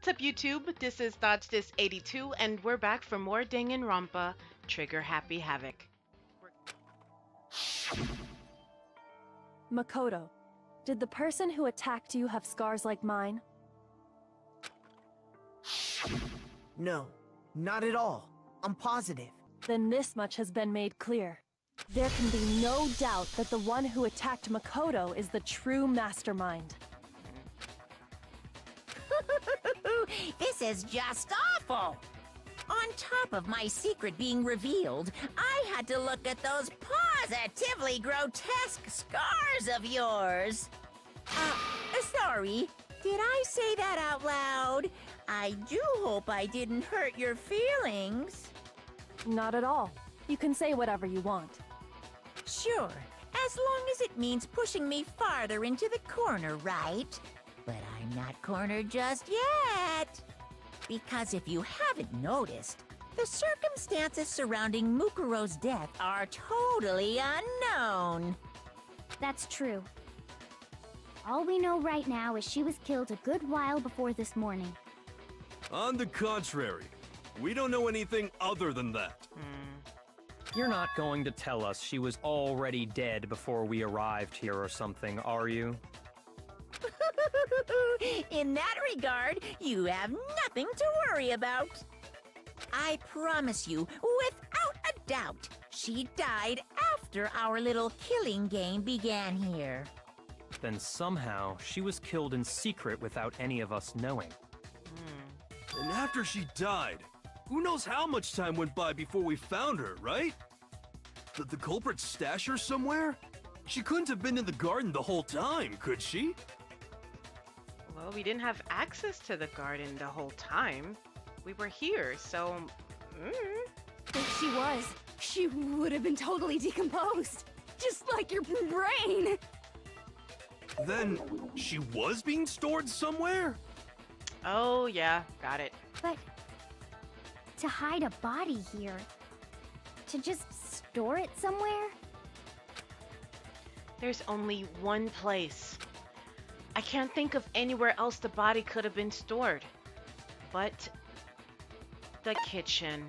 What's up, YouTube? This is ThoughtsThis82, and we're back for more Danganronpa Trigger Happy Havoc. Makoto, did the person who attacked you have scars like mine? No, not at all. I'm positive. Then this much has been made clear. There can be no doubt that the one who attacked Makoto is the true mastermind. This is just awful! On top of my secret being revealed, I had to look at those positively grotesque scars of yours. Sorry, did I say that out loud? I do hope I didn't hurt your feelings. Not at all. You can say whatever you want. Sure, as long as it means pushing me farther into the corner, right? But I'm not cornered just yet. Because if you haven't noticed, the circumstances surrounding Mukuro's death are totally unknown. That's true. All we know right now is she was killed a good while before this morning. On the contrary, we don't know anything other than that. You're not going to tell us she was already dead before we arrived here or something, are you? In that regard, you have nothing to worry about. I promise you, without a doubt, she died after our little killing game began here. Then somehow she was killed in secret without any of us knowing. And after she died, who knows how much time went by before we found her, right? Did the culprit stash her somewhere? She couldn't have been in the garden the whole time, could she? Well, we didn't have access to the garden the whole time. We were here, so... If she was, she would have been totally decomposed. Just like your brain. Then, she was being stored somewhere? Oh, yeah, got it. But to hide a body here, to just store it somewhere? There's only one place. I can't think of anywhere else the body could have been stored. But the kitchen.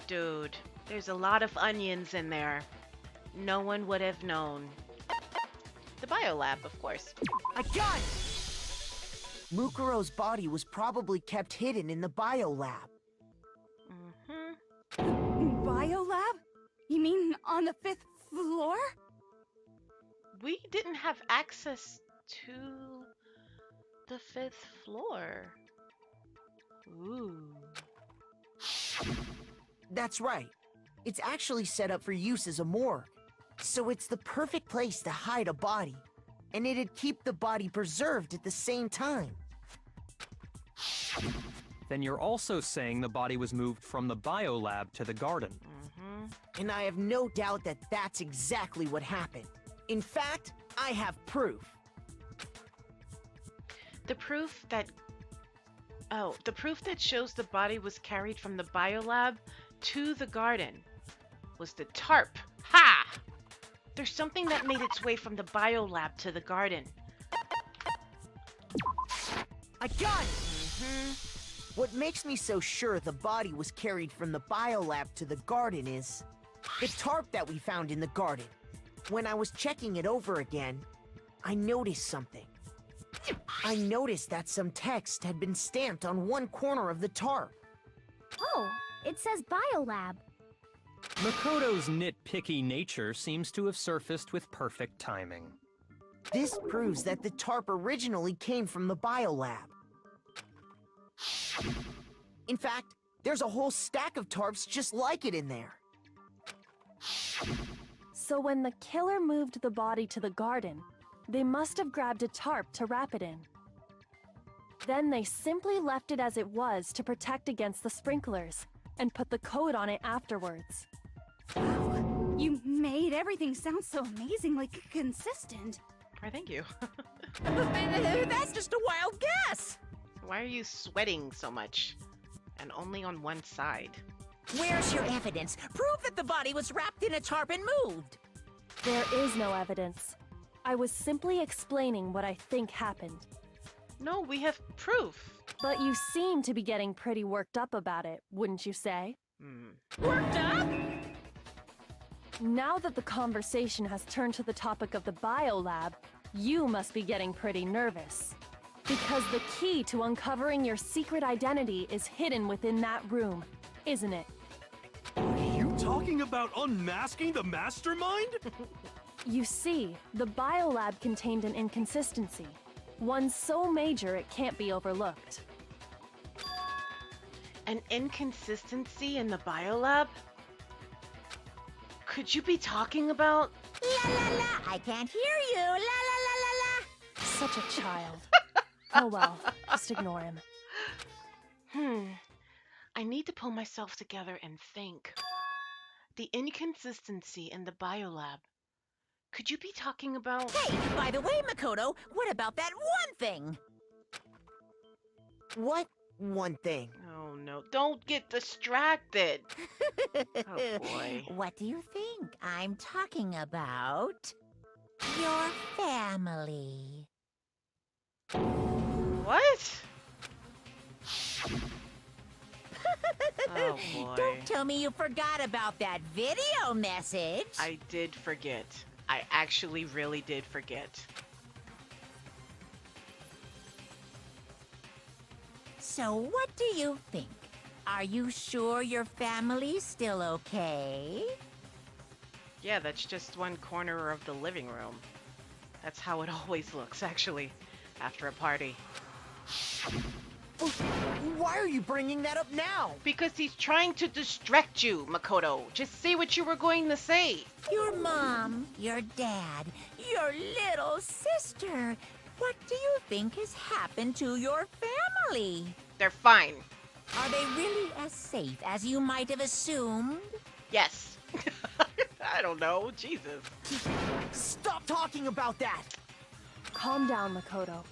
Dude, there's a lot of onions in there. No one would have known. The biolab, of course. I got it! Mukuro's body was probably kept hidden in the biolab. Biolab? You mean on the 5th floor? We didn't have access to the 5th floor. Ooh. That's right. It's actually set up for use as a morgue. So it's the perfect place to hide a body. And it'd keep the body preserved at the same time. Then you're also saying the body was moved from the biolab to the garden. And I have no doubt that that's exactly what happened. In fact, I have proof. The proof that... Oh, the proof that shows the body was carried from the biolab to the garden was the tarp. Ha! There's something that made its way from the biolab to the garden. I got it! What makes me so sure the body was carried from the biolab to the garden is the tarp that we found in the garden. When I was checking it over again, I noticed something. I noticed that some text had been stamped on one corner of the tarp. Oh, it says biolab. Makoto's nitpicky nature seems to have surfaced with perfect timing. This proves that the tarp originally came from the biolab. In fact, there's a whole stack of tarps just like it in there. So when the killer moved the body to the garden, they must have grabbed a tarp to wrap it in. Then they simply left it as it was to protect against the sprinklers, and put the coat on it afterwards. Wow, you made everything sound so amazingly consistent. Why, thank you. That's just a wild guess. Why are you sweating so much? And only on one side. Where's your evidence? Prove that the body was wrapped in a tarp and moved. There is no evidence. I was simply explaining what I think happened. No, we have proof. But you seem to be getting pretty worked up about it, wouldn't you say? Worked up? Now that the conversation has turned to the topic of the biolab, you must be getting pretty nervous. Because the key to uncovering your secret identity is hidden within that room, isn't it? You talking about unmasking the mastermind? You see, the biolab contained an inconsistency. One so major it can't be overlooked. An inconsistency in the biolab? Could you be talking about? La la la, I can't hear you. La la la la la. Such a child. Oh well, just ignore him. I need to pull myself together and think. The inconsistency in the biolab. Could you be talking about? Hey, by the way, Makoto, what about that one thing? What one thing? Oh no, don't get distracted. Oh boy. What do you think I'm talking about? Your family. What? Oh boy. Don't tell me you forgot about that video message. I did forget. I actually really did forget. So what do you think? Are you sure your family's still okay? Yeah, that's just one corner of the living room. That's how it always looks, actually, after a party. Why are you bringing that up now? Because he's trying to distract you, Makoto. Just say what you were going to say. Your mom, your dad, your little sister. What do you think has happened to your family? They're fine. Are they really as safe as you might have assumed? Yes. I don't know. Jesus. Stop talking about that! Calm down, Makoto.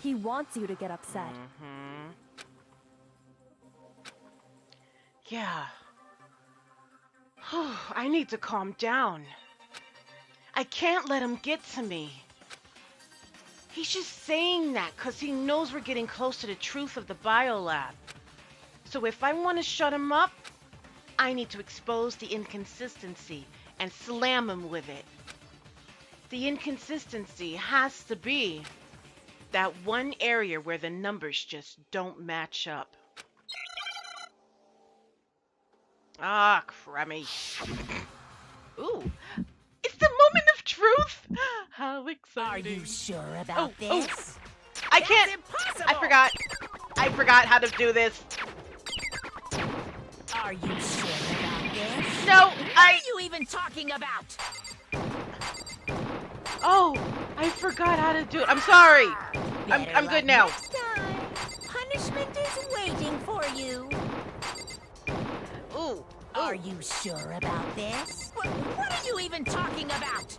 He wants you to get upset. Yeah. I need to calm down. I can't let him get to me. He's just saying that because he knows we're getting close to the truth of the biolab. So if I want to shut him up, I need to expose the inconsistency and slam him with it. The inconsistency has to be that one area where the numbers just don't match up. Ah, crummy. Ooh, it's the moment of truth. How Are exciting. you sure about Oh, this? I can't. Impossible! I forgot how to do this. Are you sure about this? No, What are you even talking about? Oh, I forgot how to do it. I'm sorry. Better I'm luck good now. Next time. Punishment is waiting for you. Ooh. Are you sure about this? What are you even talking about?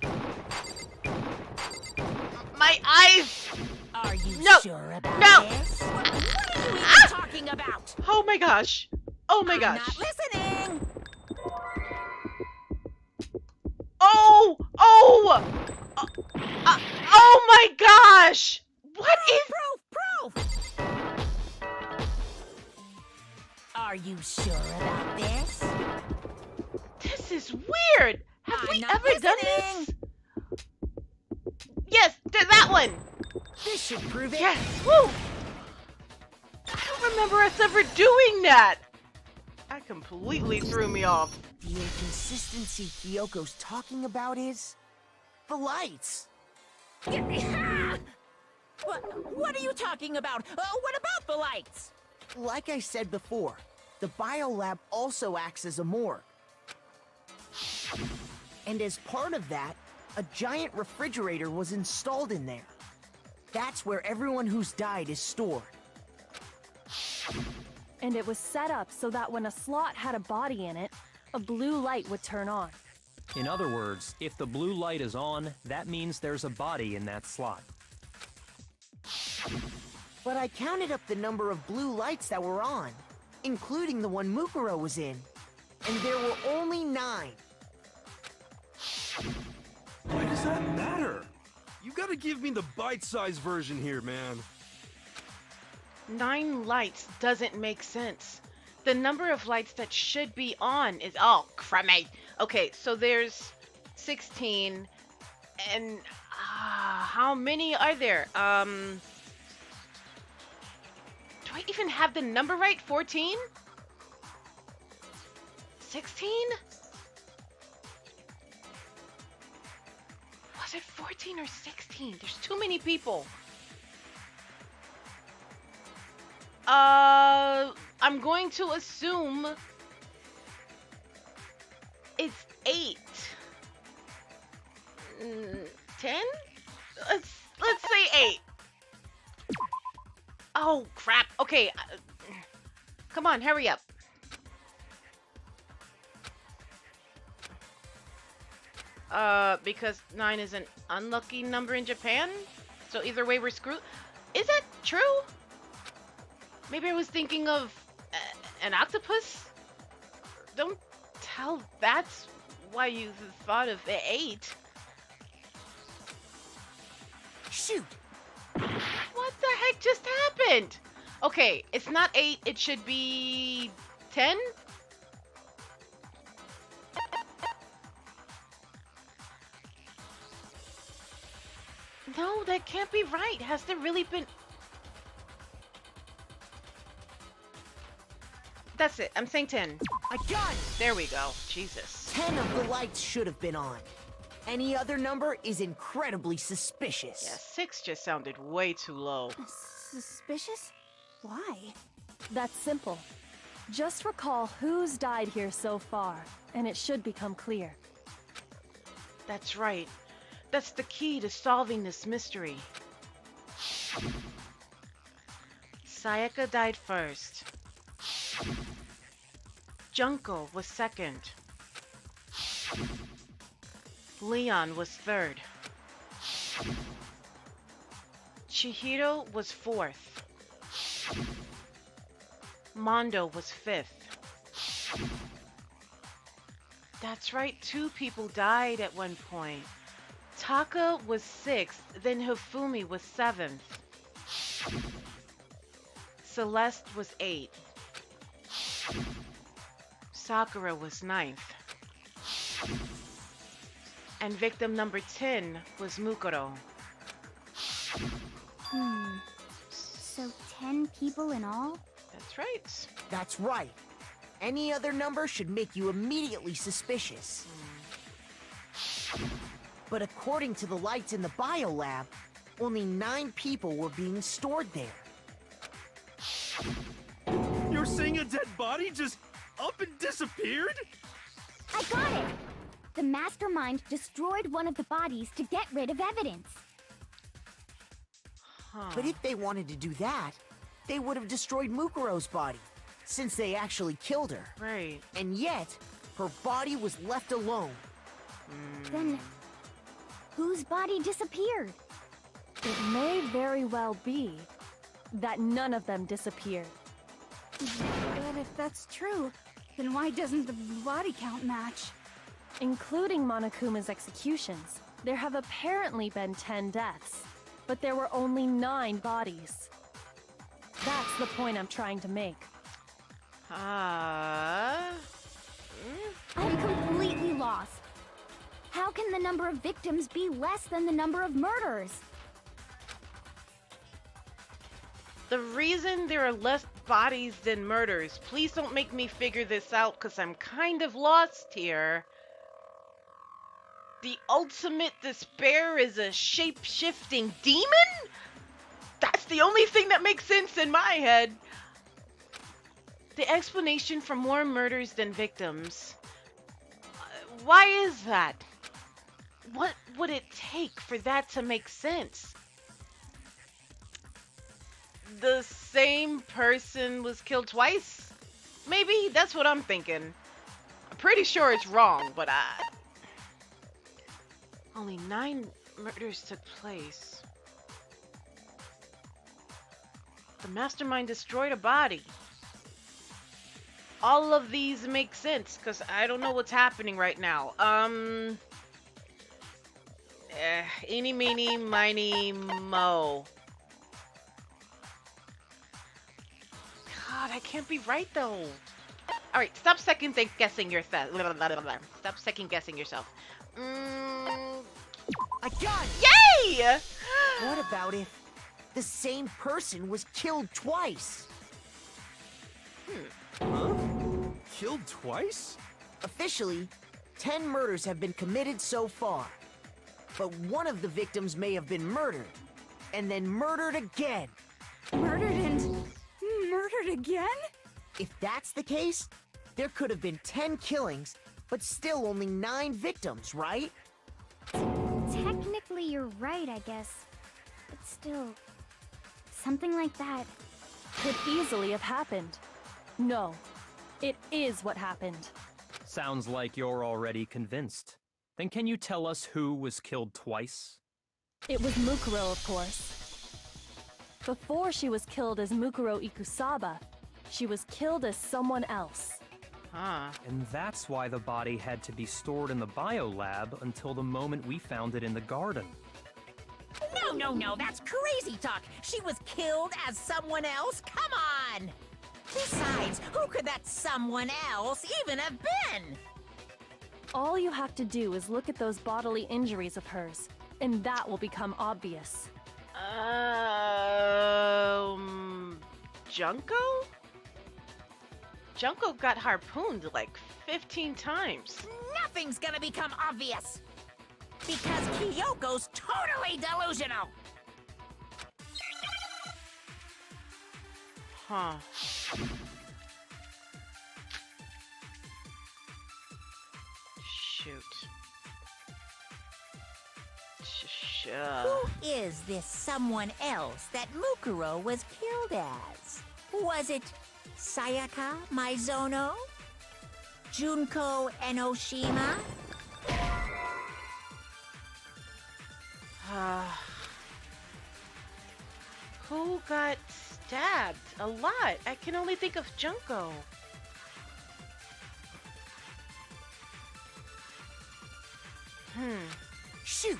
My eyes. Are you No. sure about No. this? What are you even talking about? Oh my gosh. Oh my I'm gosh. not listening. Oh. Oh my gosh. What is? Proof! Are you sure about this? This is weird. Have I'm we not ever done listening. this? Yes, that one. This should prove it. Yes. Woo. I don't remember us ever doing that. That completely threw me off. The inconsistency Kyoko's talking about is the lights. What are you talking about? What about the lights? Like I said before, the biolab also acts as a morgue. And as part of that, a giant refrigerator was installed in there. That's where everyone who's died is stored. And it was set up so that when a slot had a body in it, a blue light would turn on. In other words, if the blue light is on, that means there's a body in that slot. But I counted up the number of blue lights that were on, including the one Mukuro was in, and there were only 9. Why does that matter? You gotta give me the bite-sized version here, man. 9 lights doesn't make sense. The number of lights that should be on is crummy. Okay, so there's 16, and how many are there? Do I even have the number right? 14? 16? Was it 14 or 16? There's too many people. I'm going to assume it's 8. 10? Let's say 8. Oh, crap. Okay. Come on, hurry up. Because 9 is an unlucky number in Japan? So either way, we're screwed. Is that true? Maybe I was thinking of an octopus? Don't tell that's why you thought of 8. Shoot! What the heck just happened? Okay, it's not 8, it should be 10? No, that can't be right. Has there really been... That's it. I'm saying 10. I got it! There we go. Jesus. 10 of the lights should have been on. Any other number is incredibly suspicious. Yeah, 6 just sounded way too low. Suspicious? Why? That's simple. Just recall who's died here so far, and it should become clear. That's right. That's the key to solving this mystery. Sayaka died first. Junko was second. Leon was third. Chihiro was fourth. Mondo was fifth. That's right, 2 people died at one point. Taka was 6th, then Hifumi was 7th. Celeste was 8th. Sakura was 9th. And victim number 10 was Mukuro. So 10 people in all? That's right. That's right. Any other number should make you immediately suspicious. But according to the lights in the biolab, only 9 people were being stored there. You're saying a dead body just up and disappeared? I got it! The mastermind destroyed one of the bodies to get rid of evidence. Huh. But if they wanted to do that, they would have destroyed Mukuro's body, since they actually killed her. Right. And yet, her body was left alone. Then, whose body disappeared? It may very well be that none of them disappeared. But if that's true, then why doesn't the body count match? Including Monokuma's executions, there have apparently been 10 deaths, but there were only 9 bodies. That's the point I'm trying to make. I'm completely lost. How can the number of victims be less than the number of murders? The reason there are less bodies than murders, please don't make me figure this out because I'm kind of lost here. The ultimate despair is a shape-shifting demon? That's the only thing that makes sense in my head. The explanation for more murders than victims. Why is that? What would it take for that to make sense? The same person was killed twice? Maybe? That's what I'm thinking. I'm pretty sure it's wrong, but only 9 murders took place. The mastermind destroyed a body. All of these make sense, because I don't know what's happening right now. Eeny, meeny, miny, mo. God, I can't be right though. All right, stop guessing yourself. Stop second guessing yourself. I got it! Yay! What about if the same person was killed twice? Huh? Killed twice? Officially, 10 murders have been committed so far. But one of the victims may have been murdered, and then murdered again. Murdered and murdered again? If that's the case, there could have been 10 killings, but still only 9 victims, right? Technically, you're right, I guess. But still, something like that. Could easily have happened. No, it is what happened. Sounds like you're already convinced. Then can you tell us who was killed twice? It was Mukuro, of course. Before she was killed as Mukuro Ikusaba, she was killed as someone else. Huh. And that's why the body had to be stored in the biolab until the moment we found it in the garden. No, that's crazy talk. She was killed as someone else? Come on! Besides, who could that someone else even have been? All you have to do is look at those bodily injuries of hers, and that will become obvious. Junko? Junko got harpooned like 15 times. Nothing's gonna become obvious. Because Kyoko's totally delusional. Huh. Shoot. Who is this someone else that Mukuro was killed as? Was it Sayaka Maizono? Junko Enoshima? Who got stabbed? A lot. I can only think of Junko. Shoot!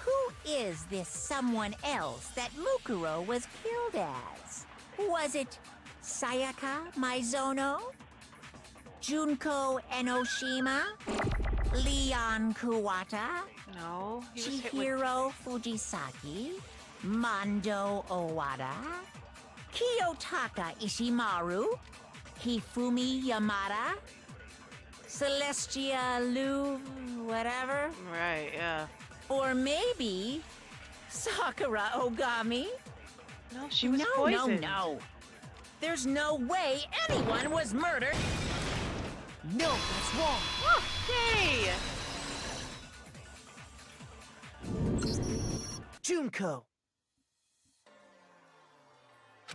Who is this someone else that Mukuro was killed as? Was it Sayaka Maizono? Junko Enoshima? Leon Kuwata? No, he was hit with... Chihiro Fujisaki? Mondo Owada? Kiyotaka Ishimaru? Hifumi Yamada? Celestia Lu... whatever? Right, yeah. Or maybe... Sakura Ogami? No, she was poisoned. No. There's no way anyone was murdered. No, that's wrong. Oh, yay! Junko.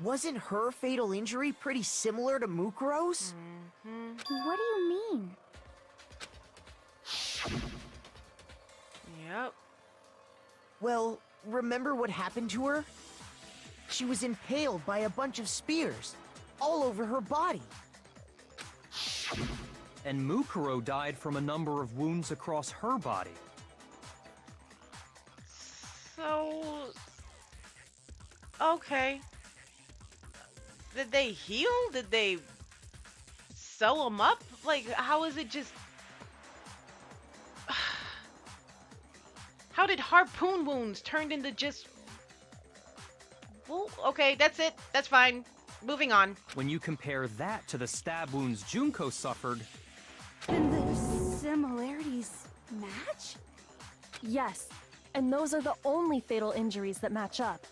Wasn't her fatal injury pretty similar to Mukuro's? What do you mean? Yep. Well, remember what happened to her? She was impaled by a bunch of spears, all over her body. And Mukuro died from a number of wounds across her body. So... Okay. Did they heal? Did they sew them up? Like, how is it just... How did harpoon wounds turned into just... Well, okay, that's it. That's fine. Moving on. When you compare that to the stab wounds Junko suffered... And the similarities match? Yes, and those are the only fatal injuries that match up.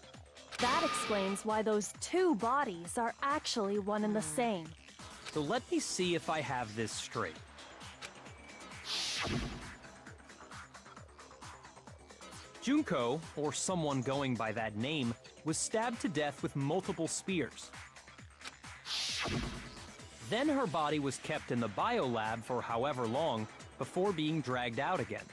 That explains why those two bodies are actually one and the same. So let me see if I have this straight. Junko, or someone going by that name, was stabbed to death with multiple spears. Then her body was kept in the biolab for however long before being dragged out again.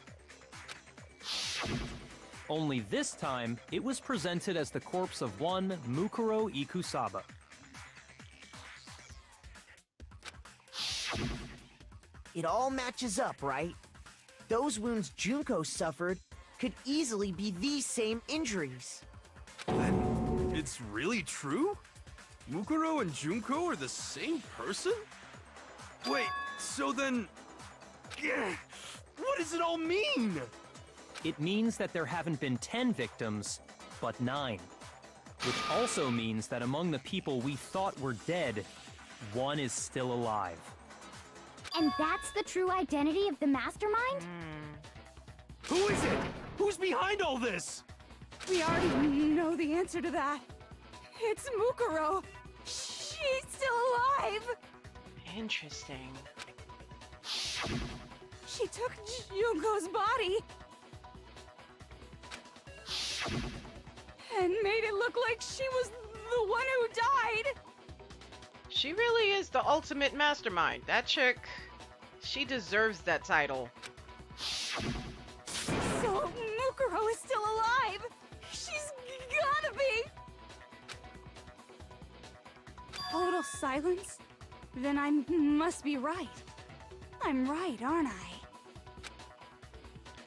Only this time, it was presented as the corpse of one Mukuro Ikusaba. It all matches up, right? Those wounds Junko suffered could easily be these same injuries. Then It's really true? Mukuro and Junko are the same person? Wait, so then... Yeah, what does it all mean? It means that there haven't been 10 victims, but 9. Which also means that among the people we thought were dead, one is still alive. And that's the true identity of the mastermind? Who is it? Who's behind all this? We already know the answer to that. It's Mukuro. She's still alive. Interesting. She took Junko's body and made it look like she was the one who died. She really is the ultimate mastermind. That chick, she deserves that title. So Mukuro is still alive. She's gotta be. Total silence? Then I must be right. I'm right, aren't I?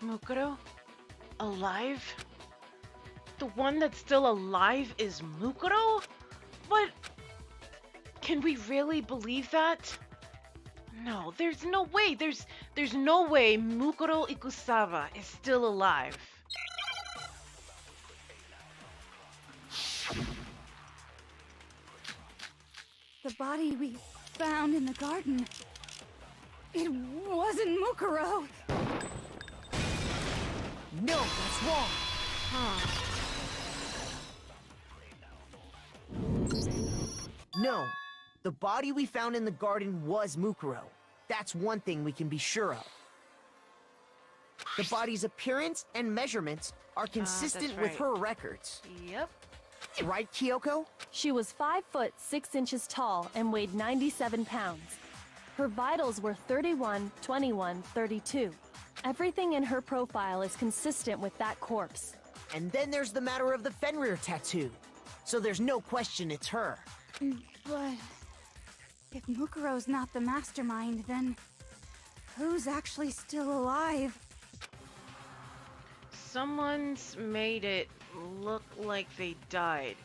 Mukuro? Alive? The one that's still alive is Mukuro? But can we really believe that? No, there's no way. There's no way Mukuro Ikusawa is still alive. The body we found in the garden. It wasn't Mukuro. No, that's wrong. No, the body we found in the garden was Mukuro. That's one thing we can be sure of. The body's appearance and measurements are consistent that's with right. her records. Yep. Right, Kyoko? She was 5 foot 6 inches tall and weighed 97 pounds. Her vitals were 31, 21, 32. Everything in her profile is consistent with that corpse. And then there's the matter of the Fenrir tattoo. So there's no question it's her. But if Mukuro's not the mastermind, then who's actually still alive? Someone's made it look like they died.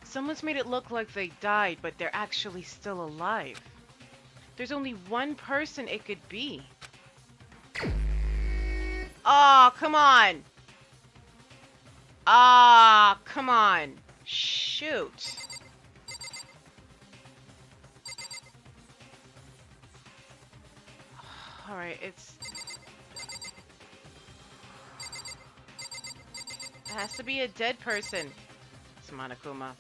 Someone's made it look like they died, but they're actually still alive. There's only one person it could be. Oh, come on. Ah, come on. Shoot. Alright, it has to be a dead person. It's Monokuma.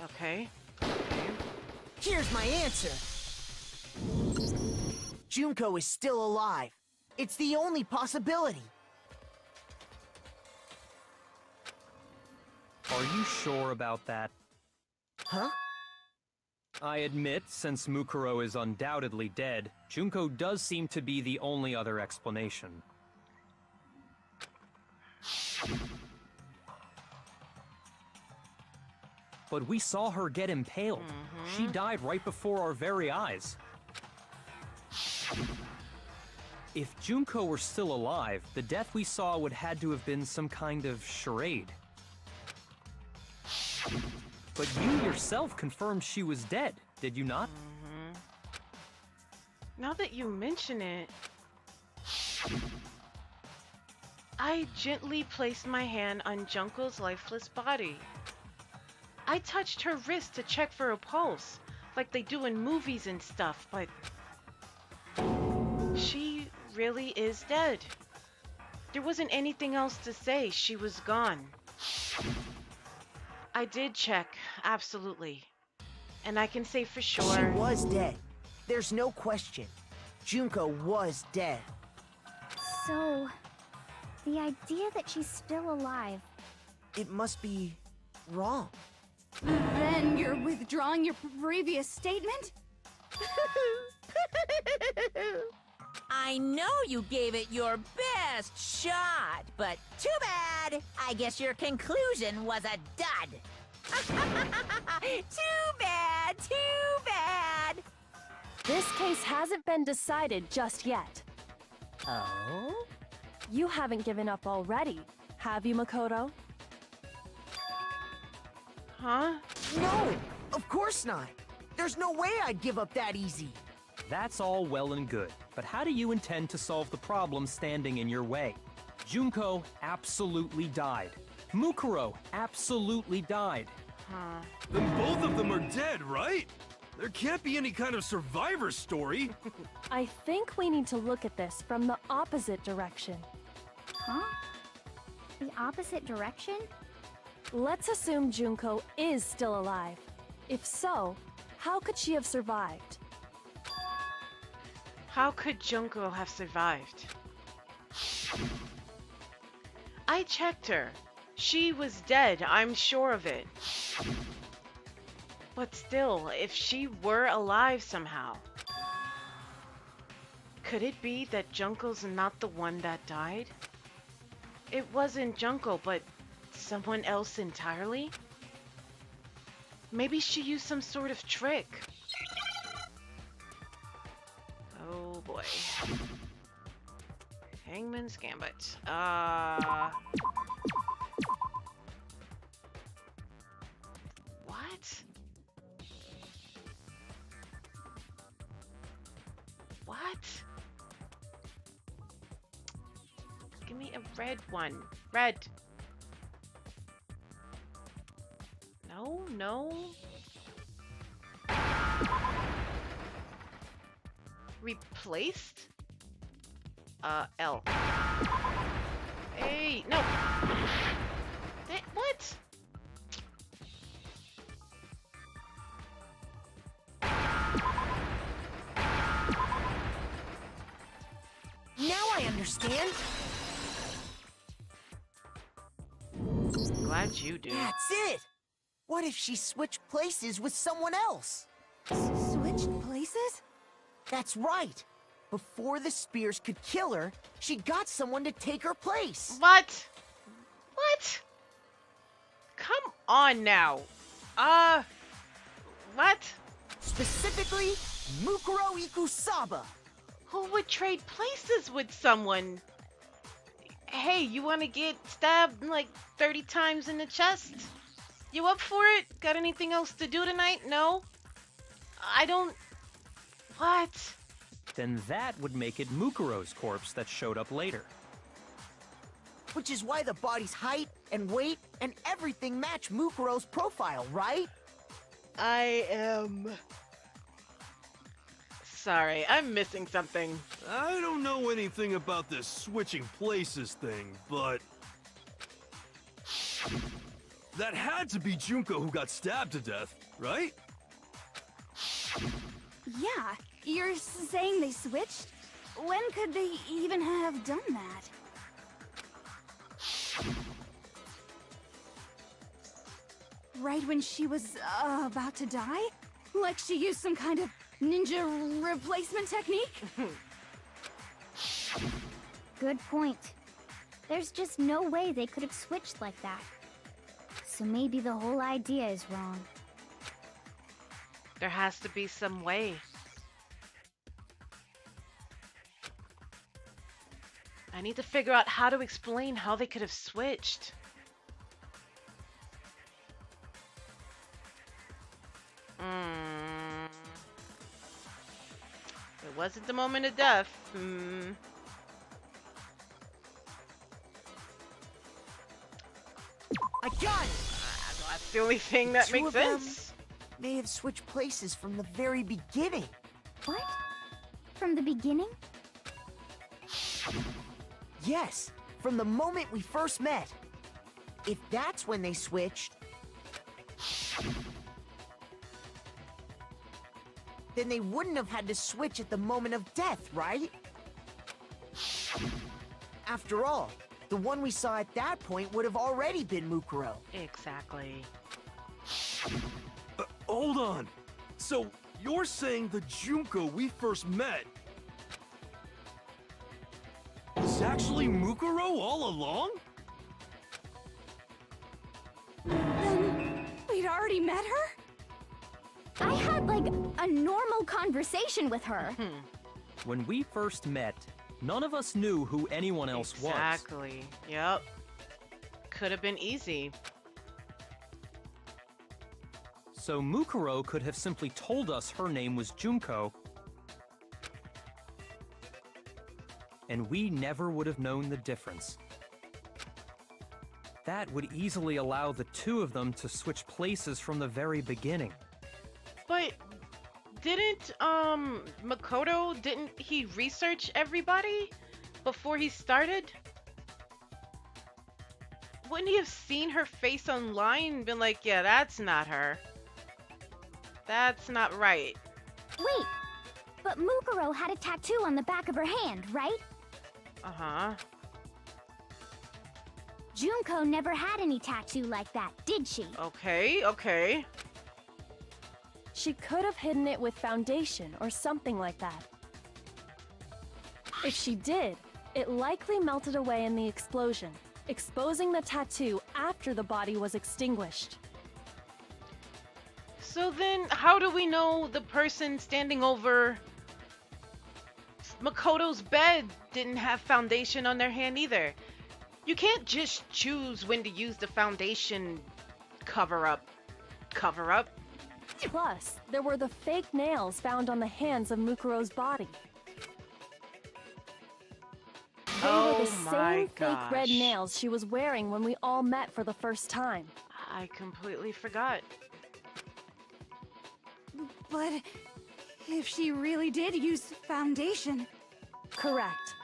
Okay. Here's my answer. Junko is still alive. It's the only possibility. Are you sure about that? Huh? I admit, since Mukuro is undoubtedly dead, Junko does seem to be the only other explanation. But we saw her get impaled. She died right before our very eyes. If Junko were still alive, the death we saw would had to have been some kind of charade. But you yourself confirmed she was dead, did you not? Now that you mention it, I gently placed my hand on Junko's lifeless body. I touched her wrist to check for a pulse, like they do in movies and stuff, but she really is dead. There wasn't anything else to say. She was gone. I did check, absolutely. And I can say for sure... She was dead. There's no question. Junko was dead. So, the idea that she's still alive. It must be wrong. Then you're withdrawing your previous statement? I know you gave it your best shot, but too bad. I guess your conclusion was a dud. Too bad, too bad. This case hasn't been decided just yet. Oh? You haven't given up already, have you, Makoto? Huh? No, of course not. There's no way I'd give up that easy. That's all well and good, but how do you intend to solve the problem standing in your way? Junko absolutely died. Mukuro absolutely died. Huh. Then both of them are dead, right? There can't be any kind of survivor story. I think we need to look at this from the opposite direction. Huh? The opposite direction? Let's assume Junko is still alive. If so, how could she have survived? How could Junko have survived? I checked her. She was dead, I'm sure of it. But still, if she were alive somehow, could it be that Junko's not the one that died? It wasn't Junko, but someone else entirely? Maybe she used some sort of trick. Oh boy. Hangman's Gambit. What? What? Give me a red one. Red. No, no. Replaced? L. Hey, no. What? Now I understand. Glad you do. That's it. What if she switched places with someone else? Switched places? That's right. Before the spears could kill her, she got someone to take her place. What? What? Come on now. What? Specifically, Mukuro Ikusaba. Who would trade places with someone? Hey, you want to get stabbed like 30 times in the chest? You up for it? Got anything else to do tonight? No? I don't... What? Then that would make it Mukuro's corpse that showed up later. Which is why the body's height and weight and everything match Mukuro's profile, right? I am... Sorry, I'm missing something. I don't know anything about this switching places thing, but... That had to be Junko who got stabbed to death, right? Yeah, you're saying they switched? When could they even have done that? Right when she was about to die? Like she used some kind of ninja replacement technique? Good point. There's just no way they could have switched like that. So maybe the whole idea is wrong. There has to be some way. I need to figure out how to explain how they could have switched. It wasn't the moment of death. I got it. That's the only thing that Two makes of them sense. may have switched places from the very beginning. What? From the beginning? Yes, from the moment we first met. If that's when they switched, then they wouldn't have had to switch at the moment of death, right? After all, the one we saw at that point would have already been Mukuro. Exactly. Hold on. So, you're saying the Junko we first met was actually Mukuro all along? Then we'd already met her? I had, like, a normal conversation with her. When we first met, none of us knew who anyone else was. Exactly. Yep. Could have been easy. So Mukuro could have simply told us her name was Junko, and we never would have known the difference. That would easily allow the two of them to switch places from the very beginning. But didn't Makoto, didn't he research everybody before he started? Wouldn't he have seen her face online and been like, yeah, that's not her. That's not right. Wait, but Mukuro had a tattoo on the back of her hand, right? Uh-huh. Junko never had any tattoo like that, did she? Okay, okay. She could have hidden it with foundation or something like that. If she did, it likely melted away in the explosion, exposing the tattoo after the body was extinguished. So then, how do we know the person standing over Makoto's bed didn't have foundation on their hand either? You can't just choose when to use the foundation cover-up. Cover-up? Plus, there were the fake nails found on the hands of Mukuro's body. They were the same fake red nails she was wearing when we all met for the first time. I completely forgot. But if she really did use foundation... Correct.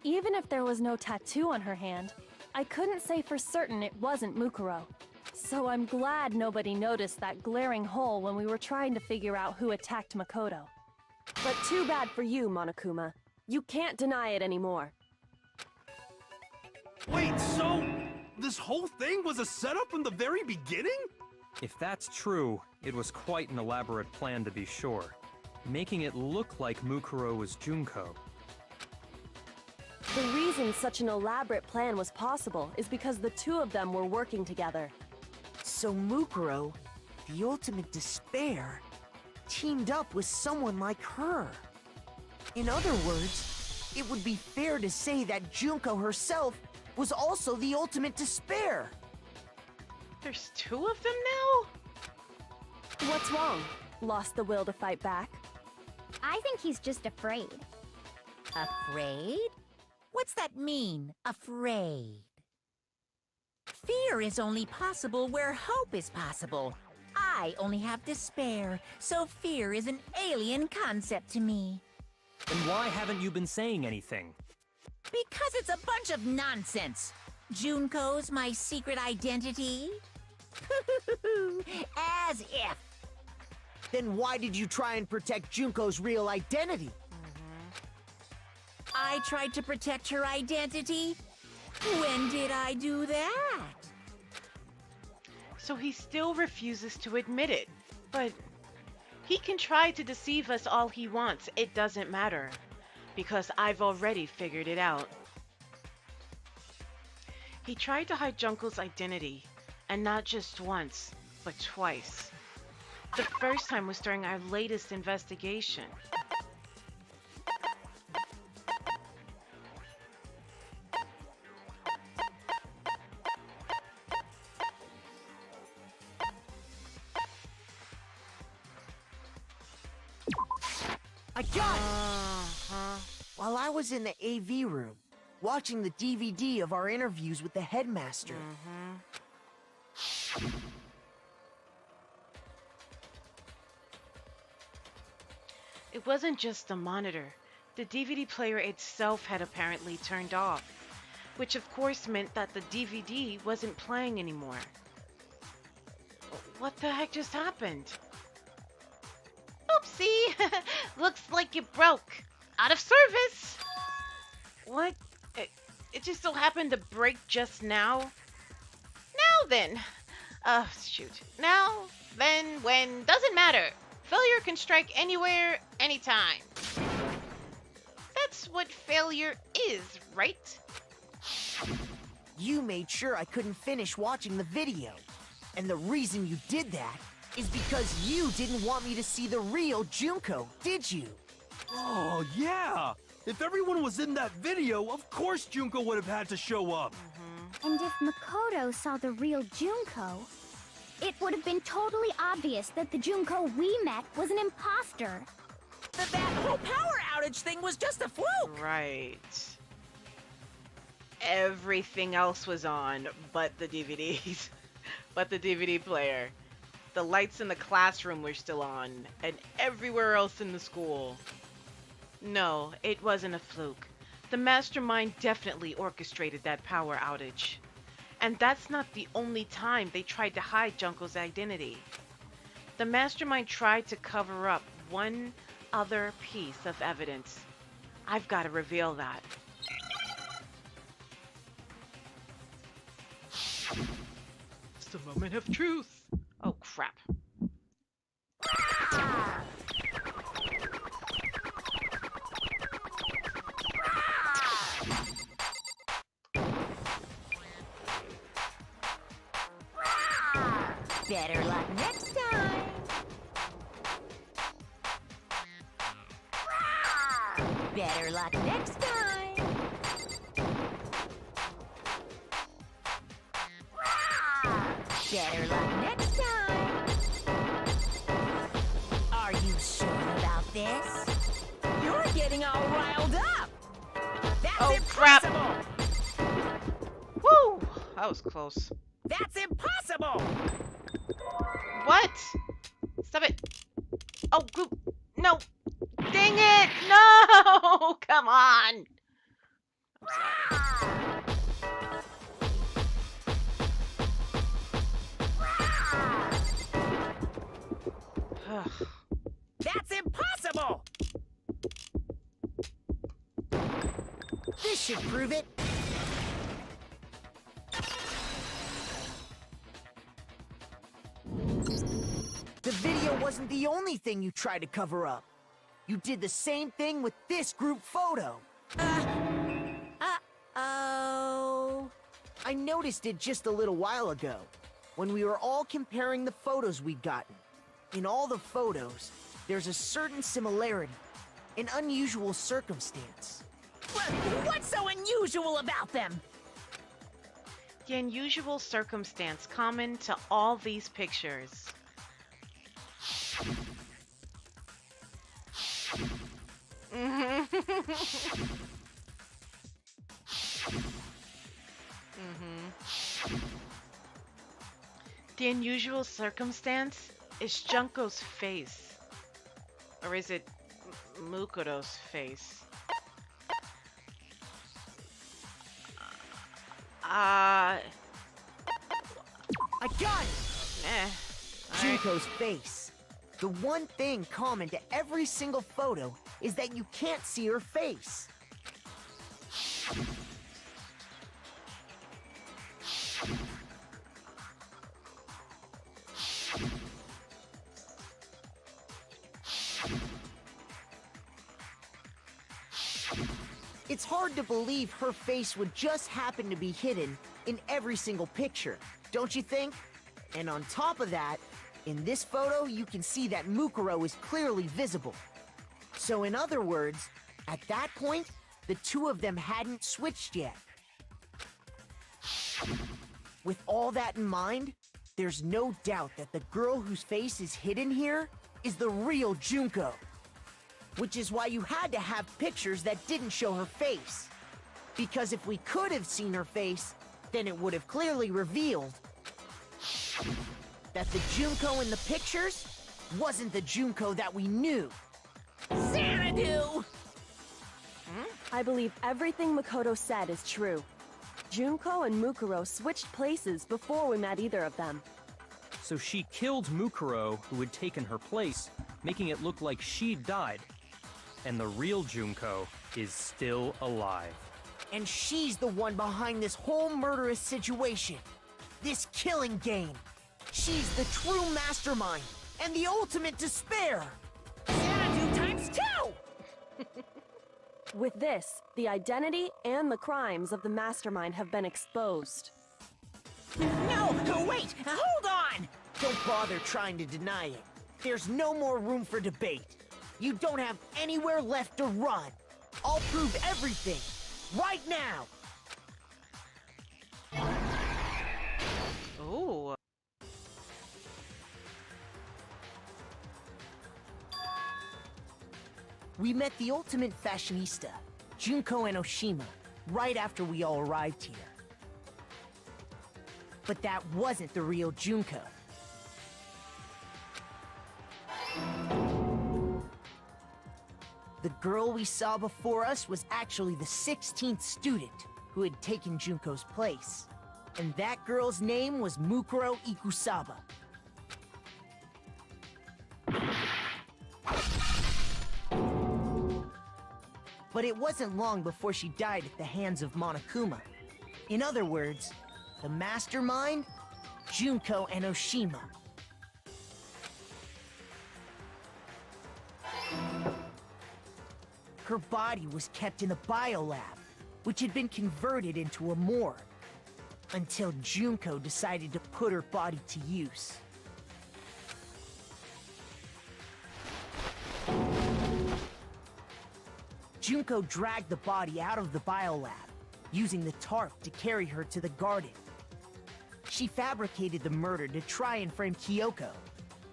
Even if there was no tattoo on her hand, I couldn't say for certain it wasn't Mukuro. So I'm glad nobody noticed that glaring hole when we were trying to figure out who attacked Makoto. But too bad for you, Monokuma. You can't deny it anymore. Wait, so this whole thing was a setup from the very beginning? If that's true, it was quite an elaborate plan to be sure, making it look like Mukuro was Junko. The reason such an elaborate plan was possible is because the two of them were working together. So Mukuro, the ultimate despair, teamed up with someone like her. In other words, it would be fair to say that Junko herself was also the ultimate despair. There's two of them now? What's wrong? Lost the will to fight back? I think he's just afraid. Afraid? What's that mean, afraid? Fear is only possible where hope is possible. I only have despair, so fear is an alien concept to me. Then why haven't you been saying anything? Because it's a bunch of nonsense. Junko's my secret identity? As if. Then why did you try and protect Junko's real identity? I tried to protect her identity? When did I do that? So he still refuses to admit it. But he can try to deceive us all he wants. It doesn't matter. Because I've already figured it out. He tried to hide Junko's identity. And not just once, but twice. The first time was during our latest investigation. I got it! While I was in the AV room, watching the DVD of our interviews with the headmaster. It wasn't just the monitor. The DVD player itself had apparently turned off, which of course meant that the DVD wasn't playing anymore. What the heck just happened? Oopsie! Looks like it broke. Out of service! What? It just so happened to break just now? Now then. Shoot. Now, then, when, doesn't matter. Failure can strike anywhere, anytime. That's what failure is, right? You made sure I couldn't finish watching the video. And the reason you did that is because you didn't want me to see the real Junko, did you? Oh, yeah! If everyone was in that video, of course Junko would have had to show up. And if Makoto saw the real Junko, it would have been totally obvious that the Junko we met was an imposter. That whole power outage thing was just a fluke! Right. Everything else was on but the DVDs. But the DVD player. The lights in the classroom were still on, and everywhere else in the school. No, it wasn't a fluke. The mastermind definitely orchestrated that power outage. And that's not the only time they tried to hide Junko's identity. The mastermind tried to cover up one other piece of evidence. I've got to reveal that. It's the moment of truth. Oh, crap. Better luck next time! Better luck next time! Better luck next time! Are you sure about this? You're getting all riled up! That's Oh, crap. impossible! Woo! That was close. That's impossible! What? Stop it. Oh, group. No. Dang it. No. Come on. Ugh. That's impossible! This should prove it. The video wasn't the only thing you tried to cover up. You did the same thing with this group photo. Uh-oh... I noticed it just a little while ago, when we were all comparing the photos we'd gotten. In all the photos, there's a certain similarity, an unusual circumstance. What's so unusual about them? The unusual circumstance common to all these pictures. The unusual circumstance is Junko's face. Or is it Mukuro's face? I got it! Alright. Junko's face. The one thing common to every single photo is that you can't see her face. It's hard to believe her face would just happen to be hidden in every single picture, don't you think? And on top of that, in this photo, you can see that Mukuro is clearly visible. So in other words, at that point, the two of them hadn't switched yet. With all that in mind, there's no doubt that the girl whose face is hidden here is the real Junko. Which is why you had to have pictures that didn't show her face. Because if we could have seen her face, then it would have clearly revealed that the Junko in the pictures wasn't the Junko that we knew. Xanadu! I believe everything Makoto said is true. Junko and Mukuro switched places before we met either of them. So she killed Mukuro, who had taken her place, making it look like she'd died. And the real Junko is still alive. And she's the one behind this whole murderous situation. This killing game. She's the true mastermind and the ultimate despair. Xanadu times 2! With this, the identity and the crimes of the mastermind have been exposed. No, wait, hold on! Don't bother trying to deny it. There's no more room for debate. You don't have anywhere left to run. I'll prove everything, right now! Oh. We met the ultimate fashionista, Junko and Oshima, right after we all arrived here. But that wasn't the real Junko. The girl we saw before us was actually the 16th student who had taken Junko's place. And that girl's name was Mukuro Ikusaba. But it wasn't long before she died at the hands of Monokuma. In other words, the mastermind, Junko and Oshima. Her body was kept in the biolab, which had been converted into a morgue, until Junko decided to put her body to use. Junko dragged the body out of the biolab, using the tarp to carry her to the garden. She fabricated the murder to try and frame Kyoko,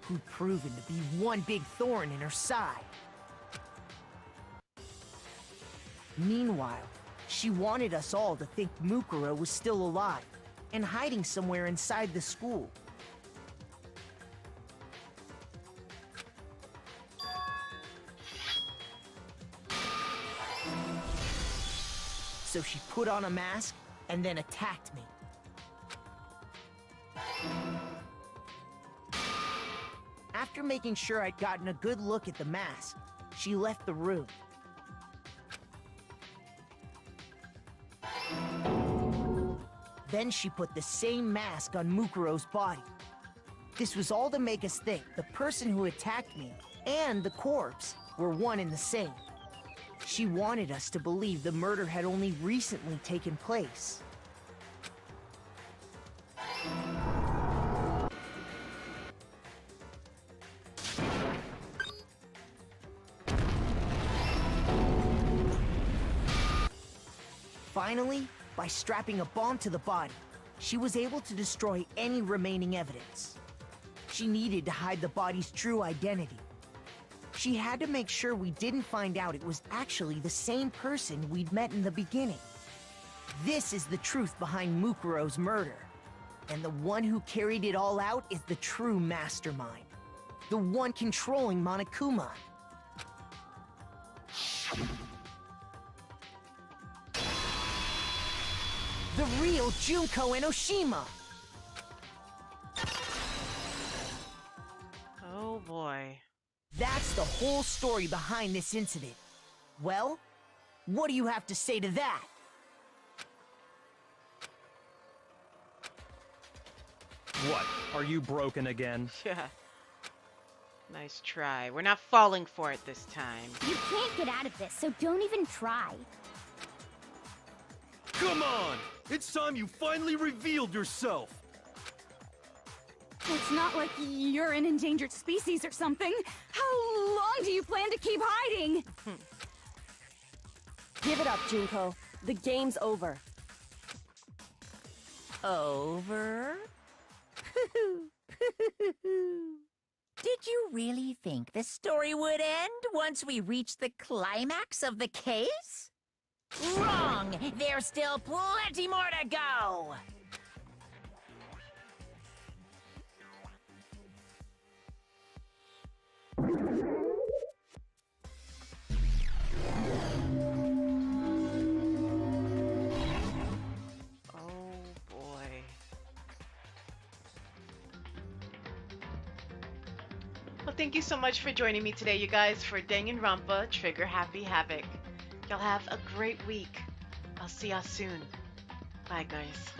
who'd proven to be one big thorn in her side. Meanwhile, she wanted us all to think Mukuro was still alive and hiding somewhere inside the school. So she put on a mask and then attacked me. After making sure I'd gotten a good look at the mask, she left the room. Then she put the same mask on Mukuro's body. This was all to make us think the person who attacked me and the corpse were one and the same. She wanted us to believe the murder had only recently taken place. Finally, by strapping a bomb to the body, she was able to destroy any remaining evidence. She needed to hide the body's true identity. She had to make sure we didn't find out it was actually the same person we'd met in the beginning. This is the truth behind Mukuro's murder. And the one who carried it all out is the true mastermind. The one controlling Monokuma. The real Junko and Oshima! Oh boy. That's the whole story behind this incident. Well, what do you have to say to that? What? Are you broken again? Yeah. Nice try. We're not falling for it this time. You can't get out of this, so don't even try. Come on! It's time you finally revealed yourself! It's not like you're an endangered species or something. How long do you plan to keep hiding? Give it up, Junko. The game's over. Over? Did you really think the story would end once we reached the climax of the case? Wrong! There's still plenty more to go! Oh boy. Well, thank you so much for joining me today, you guys, for Danganronpa Trigger Happy Havoc. Y'all have a great week. I'll see y'all soon. Bye, guys.